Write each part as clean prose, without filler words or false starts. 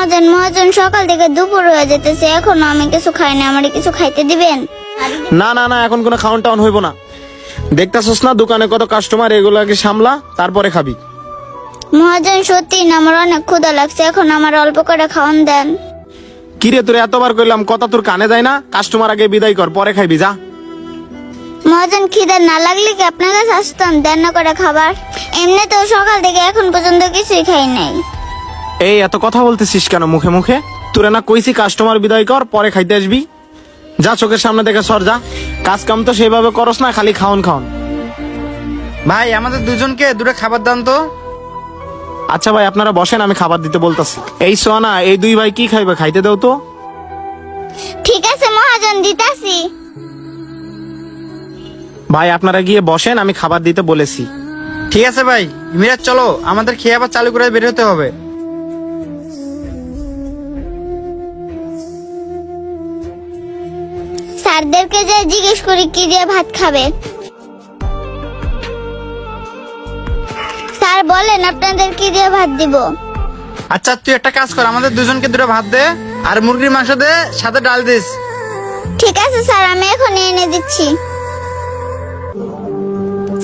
মহাজন মহাজন, সকাল থেকে দুপুর হয়ে যেতেছে, এখনো আমি কিছু খাই না, আমার কিছু খাইতে দিবেন? না না না, এখন কোনো খাওয়ান টাউন হইব না। দেখতাছস না দোকানে কত কাস্টমার, এগুলাকে সামলা, তারপরে খাবি। মহাজন সত্যি না, আমার অনেক ক্ষুধা লাগছে, এখন আমার অল্প করে খাওয়ান দেন। কিরে তোর এতবার কইলাম, কথা তোর কানে যায় না? কাস্টমার আগে বিদায় কর, পরে খাইবি, যা। মহাজন খিদে না লাগলে কি আপনার কাছে আসতাম দেন না করে খাবার? এমনি তো সকাল থেকে এখন পর্যন্ত কিছুই খাই নাই। এই এত কথা বলতেছিস কেন মুখে মুখে? তোরে না কইছি কাস্টমার বিদায় কর, পরে খাইতে আসবি। যা, চোখের সামনে দেখে সর, যা। কাজ কাম তো সেইভাবে করস না, খালি খাওন খাওন। ভাই আমাদের দুজনকে দুটো খাবার দান তো। আচ্ছা ভাই, আপনারা বসেন, আমি খাবার দিতে বলতাছি। এই সোনা, এই দুই ভাই কি খাইবে, খাইতে দাও তো। ঠিক আছে মহাজন, দিতাছি। ভাই আপনারা গিয়ে বসেন, আমি খাবার দিতে বলেছি। ঠিক আছে ভাই, মিরাজ চলো, আমাদের খেয়ে আবার চালু করে বের হতে হবে। স্যারদেরকে যে জিজ্ঞেস করি কি দিয়ে ভাত খাবে। স্যার বলেন আপনাদের কি দিয়ে ভাত দিব? আচ্ছা তুই একটা কাজ কর, আমাদের দুজনকে দুটো ভাত দে, আর মুরগির মাংস দে, সাথে ডাল দিস। ঠিক আছে স্যার, আমি এখন এনে দিচ্ছি।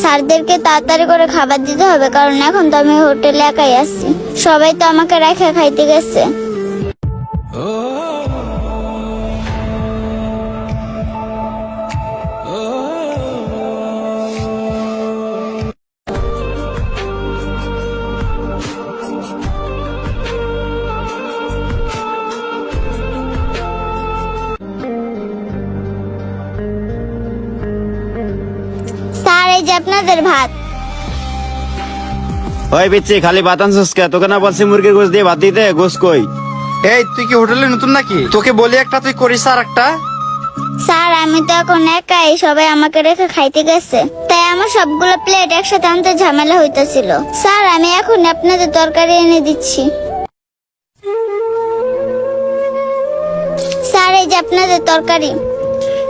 স্যারদেরকে তাড়াতাড়ি করে খাবার দিতে হবে, কারণ এখন তো আমি হোটেলে একাই আসছি, সবাই তো আমাকে রেখে খাইতে গেছে। স্যার এই যে আপনাদের ভাত। ওই পিচ্ছি, খালি ভাত আনছিস কে? তোকে না বলছি মুরগির গোশ দিয়ে ভাত দিতে? গোশ কই? এই তুই কি হোটেলে নতুন নাকি? তোকে বলি একটা, তুই করিস আর একটা। স্যার আমি তো এখন একাই, সবাই আমাকে রেখে খাইতে গেছে, তাই আমার সবগুলো প্লেট একসাথে আনতে ঝামেলা হইতেছিল। স্যার আমি এখন আপনাদের তরকারি এনে দিচ্ছি। স্যার এই যে আপনাদের তরকারি।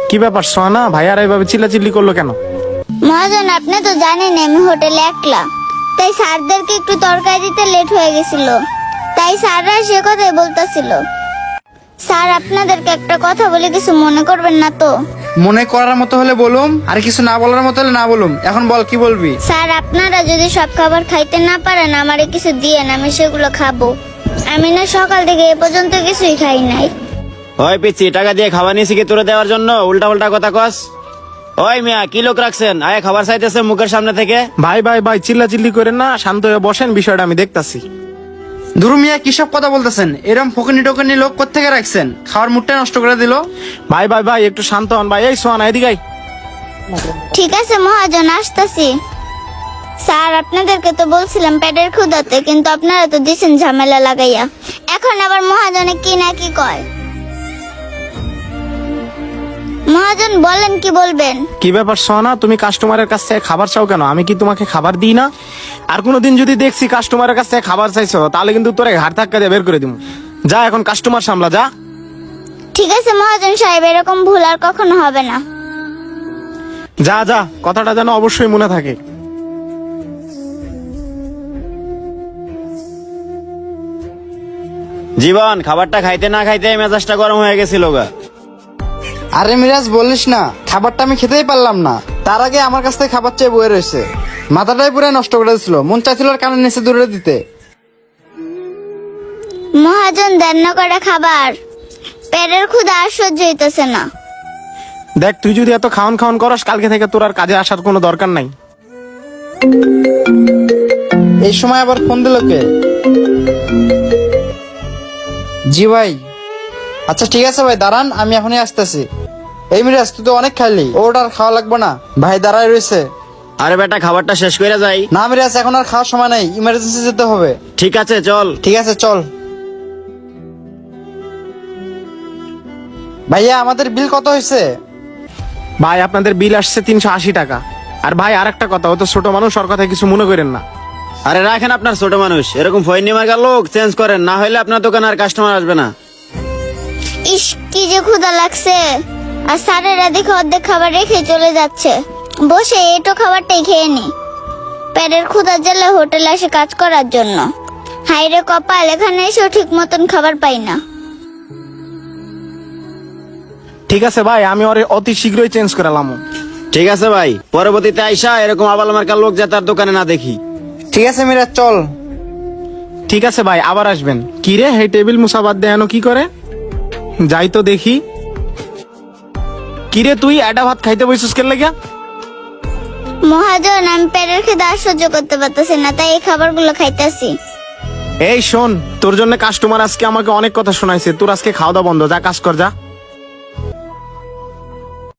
কি ব্যাপার সোনা, ভাইয়ারা এইভাবে চিল্লাচিল্লি করলো কেন? মহাজন আপনি তো জানেন আমি হোটেলে একলা, তাই স্যারদেরকে একটু তরকারি দিতে লেট হয়ে গেছিল, তাই স্যাররা সে কথাই বলতেছিল। স্যার আপনাদেরকে একটা কথা বলে কিছু মনে করবেন না তো? মনে করার মতো হলে বলুম, আর কিছু না বলার মতো হলে না বলুম। এখন বল, কি বলবি? স্যার আপনারা যদি সব খাবার খাইতে না পারেন আমারে কিছু দিয়েন, আমি সেগুলো খাবো। আমি না সকাল থেকে এ পর্যন্ত কিছুই খাই নাই। ওই পিচ্ছি, টাকা দিয়ে খাবার নিয়েছি কি তোরে দেওয়ার জন্য? উল্টা উল্টা কথা কস। ওই মিয়া, কি লোক রাখছেন? আয় খাবার চাইতেছে মুখের সামনে থেকে। ভাই ভাই ভাই, চিল্লাচিল্লি করেন না, শান্ত হয়ে বসেন, বিষয়টা আমি দেখতাছি। দুরু মিয়া কি সব কথা বলতেছেন? এরকম ফকনি টকনি লোক কোত্থেকে রাখছেন? খাওয়ার মুডটা নষ্ট করে দিল। ভাই ভাই ভাই, একটু শান্ত হন ভাই। এই সোনা এদিকে আয়। ঠিক আছে মহাজন, আসতাছি। স্যার আপনাদেরকে তো বলছিলাম পেটের ক্ষুধাতে, কিন্তু আপনারা তো দিছেন ঝামেলা লাগাইয়া। এখন আবার মহাজনে কি না কি কয়। মহাজন বলেন কি বলবেন? কি ব্যাপার সোনা, তুমি কাস্টমারের কাছ থেকে খাবার চাও কেন? আমি কি তোমাকে খাবার দিই না? আর কোনোদিন যদি দেখছি কাস্টমারের কাছ থেকে খাবার চাইছো, তাহলে কিন্তু তোরে ঘাট ধাক্কা দিয়ে বের করে দিব। যা, এখন কাস্টমার সামলা, যা। ঠিক আছে মহাজন সাহেব, এরকম ভুল আর কখনো হবে না। যা যা, কথাটা যেন অবশ্যই মনে থাকে। জীবন, খাবারটা খাইতে না খাইতে মেজাজটা গরম হয়ে গেছিল গা। আরে মিরাজ বলিস না, খাবারটা আমি খেতেই পারলাম না, তার আগে আমার কাছ থেকে খাবার চেয়ে বয়ে রয়েছে। মাথাটাই পুরো নষ্ট করে দিছিল, মন চাইছিল আর কানের নিচে দূরে দিতে। মহাজন দেন না করে খাবার, পেটের ক্ষুধা আর সহ্য হইতেছে না। দেখ, তুই যদি এত খাওয়ান খাওয়ান করস, কালকে থেকে তোর আর কাজে আসার কোনো দরকার নাই। এই সময় আবার ফোন দিল কে? জি ভাই। আচ্ছা ঠিক আছে ভাই, দাঁড়ান, আমি এখনই আসতেছি। এই মিরাজ তুই তো অনেক খাইলি, ওটা আর খাওয়া লাগবে না। ভাই দাঁড়ায় রয়েছে। আরে বেটা, খাবারটা শেষ করে যাই। না মিরাজ, এখন আর খাওয়ার সময় নেই, ইমার্জেন্সি যেতে হবে। ঠিক আছে চল। ঠিক আছে চল। ভাইয়া আমাদের বিল কত হয়েছে? ভাই আপনাদের বিল আসছে 380 টাকা। আর ভাই আর একটা কথা, ও তো ছোট মানুষ, ওর কথা কিছু মনে করেন না। আরে রাখেন, আপনার ছোট মানুষ, এরকম ফয়নি মার্কা লোক চেঞ্জ করেন, না হলে আপনার দোকানে আর কাস্টমার আসবে না। ইস কি যে ক্ষুধা লাগছে, আর স্যারেরা দেখে অর্ধেক খাবার রেখে চলে যাচ্ছে। বসে এটো খাবারটাই খেয়ে নি, পেটের ক্ষুধার জ্বালা হোটেলে এসে কাজ করার জন্য। হাইরে কপাল, এখানে এসেও ঠিক মতন খাবার পাই না। ঠিক আছে ভাই, আমি ওরে অতি শীঘ্রই চেঞ্জ করালাম। ঠিক আছে ভাই, পরবর্তীতে আইসা এরকম আবাল মার্কার লোক যা তার দোকানে না দেখি। ঠিক আছে মিরাজ, চল। ঠিক আছে ভাই, আবার আসবেন। কি রে, এই টেবিল মুসাবাদ দেয়ানো কি করে? যাই তো দেখি। কি রে, তুই এডা ভাত খাইতে বসছিস কেন লাগিয়া? মহাজন, আমি পেটের খেতে আর সহ্য করতে পারতেছি না, তাই এই খাবারগুলো খাইতেছি। এই শোন, তোর জন্য কাস্টমার আজকে আমাকে অনেক কথা শোনাইছে। তোর আজকে খাওয়া দাওয়া বন্ধ, যা কাজ কর যা।